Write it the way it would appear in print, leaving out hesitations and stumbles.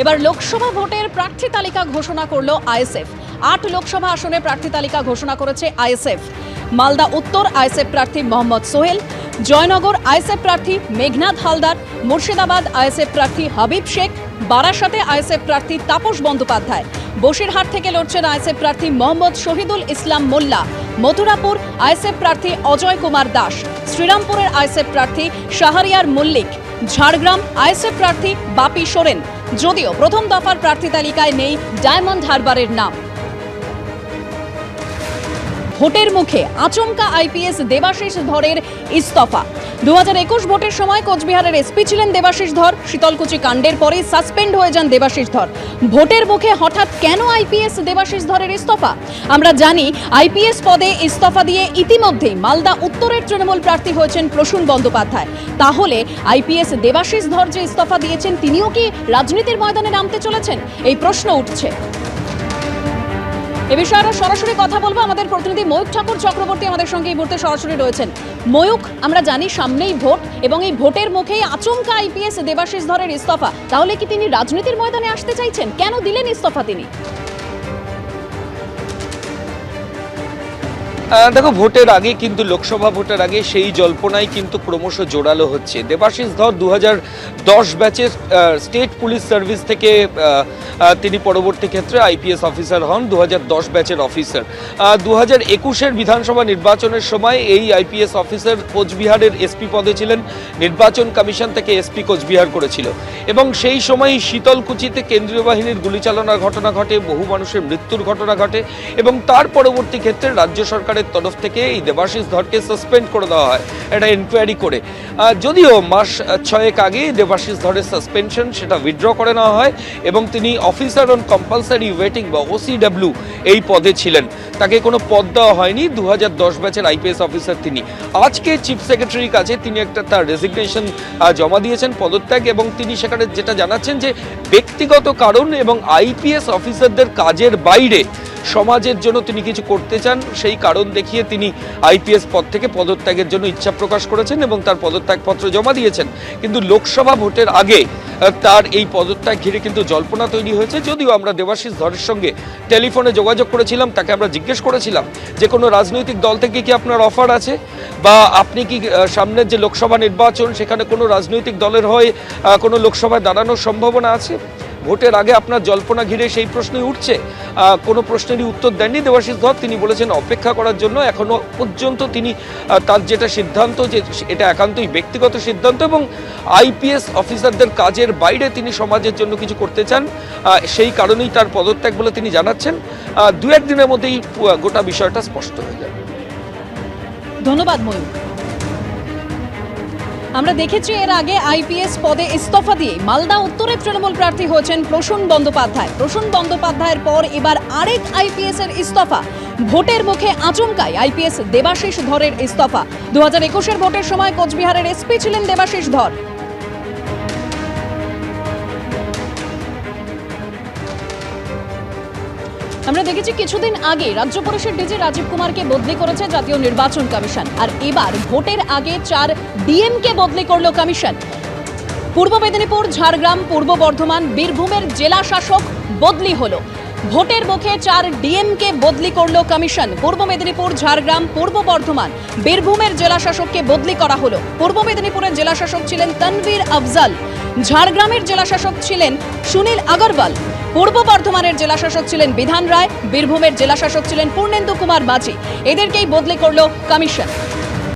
এবার লোকসভা ভোটের প্রার্থী তালিকা ঘোষণা করলো আইএসএফ। ৮ লোকসভা আসনে প্রার্থী তালিকা ঘোষণা করেছে আইএসএফ। মালদা উত্তর আইএসএফ প্রার্থী মোহাম্মদ সোহেল, জয়নগর আইএসএফ প্রার্থী মেঘনাথ হালদার, মুর্শিদাবাদ আইএসএফ প্রার্থী হাবিব শেখ, বারাসাতে আইএসএফ প্রার্থী তাপস বন্দ্যোপাধ্যায়, বসিরহাট থেকে লড়ছেন আইএসএফ প্রার্থী মোহাম্মদ শহীদুল ইসলাম মোল্লা, মথুরাপুর আইএসএফ প্রার্থী অজয় কুমার দাস, শ্রীরামপুরের আইএসএফ প্রার্থী শাহরিয়ার মল্লিক, ঝাড়গ্রাম আইএসএফ প্রার্থী বাপি সোরেন। যদিও প্রথম দফার প্রার্থী তালিকায় নেই ডায়মন্ড হারবারের নাম। ভোটের মুখে আচমকা আইপিএস দেবাশিস ধরের ইস্তফা। 2021 ভোটের সময় কোচবিহারের এসপি ছিলেন দেবাশিস ধর। শীতলকুচি কাণ্ডের পরে সাসপেন্ড হয়ে যান দেবাশিস ধর। ভোটের মুখে হঠাৎ কেন আইপিএস দেবাশিস ধরের ইস্তফা? আমরা জানি আইপিএস পদে ইস্তফা দিয়ে ইতিমধ্যেই মালদা উত্তরের তৃণমূল প্রার্থী হয়েছেন প্রসূন বন্দ্যোপাধ্যায়। তাহলে আইপিএস দেবাশিস ধর যে ইস্তফা দিয়েছেন তিনিও কি রাজনীতির ময়দানে নামতে চলেছেন? এই প্রশ্ন উঠছে। এ বিষয়ে আমরা সরাসরি কথা বলবো। আমাদের প্রতিনিধি ময়ূক ঠাকুর চক্রবর্তী আমাদের সঙ্গে এই মুহূর্তে সরাসরি রয়েছেন। ময়ূক, আমরা জানি সামনেই ভোট এবং এই ভোটের মুখেই আচমকা আইপিএস দেবাশিস ধরের ইস্তফা। তাহলে কি তিনি রাজনীতির ময়দানে আসতে চাইছেন? কেন দিলেন ইস্তফা তিনি? দেখো, ভোটের আগে কিন্তু লোকসভা ভোটের আগে সেই জল্পনাই কিন্তু ক্রমশ জোরালো হচ্ছে। দেবাশিস ধর 2010 ব্যাচের স্টেট পুলিশ সার্ভিস থেকে তিনি পরবর্তী ক্ষেত্রে আইপিএস অফিসার হন, 2010 ব্যাচের অফিসার। 2021-এর বিধানসভা নির্বাচনের সময় এই আইপিএস অফিসার কোচবিহারের এসপি পদে ছিলেন। নির্বাচন কমিশন থেকে এসপি কোচবিহার করেছিল এবং সেই সময় শীতলকুচিতে কেন্দ্রীয় বাহিনীর গুলিচালনার ঘটনা ঘটে, বহু মানুষের মৃত্যুর ঘটনা ঘটে এবং তার পরবর্তী ক্ষেত্রে রাজ্য সরকারের তরফ থেকে এই দেবাশিস ধরকে সাসপেন্ড করে দেওয়া হয় একটা ইনকোয়ারি করে। যদিও মাস 6 আগে দেবাশিস ধরের সাসপেনশন সেটা উইথড্র করে নেওয়া হয় এবং তিনি অফিসার অন কম্পালসারি ওয়েটিং বা ওসিডব্লিউ এই পদে ছিলেন। তাকে কোনো পদ দেওয়া হয়নি। 2010 ব্যাচের আইপিএস অফিসার তিনি। আজকে চিফ সেক্রেটারির কাছে তিনি একটা তার রেজিগনেশন জমা দিয়েছেন, পদত্যাগ, এবং তিনি সেখানে যেটা জানাচ্ছেন যে ব্যক্তিগত কারণ এবং আইপিএস অফিসারদের কাজের বাইরে সমাজের জন্য তিনি কিছু করতে চান, সেই কারণ দেখিয়ে তিনি আইপিএস পদ থেকে পদত্যাগের জন্য ইচ্ছা প্রকাশ করেছেন এবং তার পদত্যাগপত্র জমা দিয়েছেন। কিন্তু লোকসভা ভোটের আগে তার এই পদত্যাগ ঘিরে কিন্তু জল্পনা তৈরি হয়েছে। যদিও আমরা দেবাশিস ধরের সঙ্গে টেলিফোনে যোগাযোগ করেছিলাম, তাকে আমরা জিজ্ঞেস করেছিলাম যে কোনো রাজনৈতিক দল থেকে কি আপনার অফার আছে, বা আপনি কি সামনের যে লোকসভা নির্বাচন সেখানে কোনো রাজনৈতিক দলের হয়ে কোনো লোকসভায় দাঁড়ানোর সম্ভাবনা আছে? ভোটের আগে আপনার জল্পনা ঘিরে সেই প্রশ্নই উঠছে। কোনো প্রশ্নেরই উত্তর দেননি দেবাশিস ধর। তিনি বলেছেন অপেক্ষা করার জন্য। এখনো পর্যন্ত তিনি তার যেটা সিদ্ধান্ত, যে এটা একান্তই ব্যক্তিগত সিদ্ধান্ত এবং আইপিএস অফিসারদের কাজের বাইরে তিনি সমাজের জন্য কিছু করতে চান, সেই কারণেই তার পদত্যাগ বলে তিনি জানাচ্ছেন। 2-1 দিনের মধ্যেই গোটা বিষয়টা স্পষ্ট হয়ে যাবে। ধন্যবাদ ময়ূক। আমরা দেখেছি এর আগে আইপিএস পদে ইস্তফা দিয়ে মালদা উত্তরের তৃণমূল প্রার্থী হয়েছেন প্রসূন বন্দ্যোপাধ্যায়। প্রসূন বন্দ্যোপাধ্যায়ের পর এবার আরেক আইপিএস এর ইস্তফা। ভোটের মুখে আচমকাই আইপিএস দেবাশিস ধরের ইস্তফা। 2021-এর ভোটের সময় কোচবিহারের এসপি ছিলেন দেবাশিস ধর। আমরা দেখেছি কিছুদিন আগে রাজ্য পুলিশের ডিজি রাজীব কুমারকে বদলি করেছে জাতীয় নির্বাচন কমিশন, আর এবার ভোটের আগে 4 ডিএমকে বদলি করল কমিশন। পূর্ব মেদিনীপুর, ঝাড়গ্রাম, পূর্ব বর্ধমান, বীরভূমের জেলা শাসক বদলি হলো। ভোটের মুখে 4 ডিএমকে বদলি করল কমিশন। পূর্ব মেদিনীপুর, ঝাড়গ্রাম, পূর্ব বর্ধমান, বীরভূমের জেলা শাসককে বদলি করা হলো। পূর্ব মেদিনীপুরের জেলা শাসক ছিলেন তনবীর আফজাল, ঝাড়গ্রামের জেলা শাসক ছিলেন সুনীল আগরওয়াল, পূর্ব বর্ধমানের জেলা শাসক ছিলেন বিধান রায়, বীরভূমের জেলা শাসক ছিলেন পূর্ণেন্দু কুমার মাঝি। এদেরকেই বদলি করল কমিশন।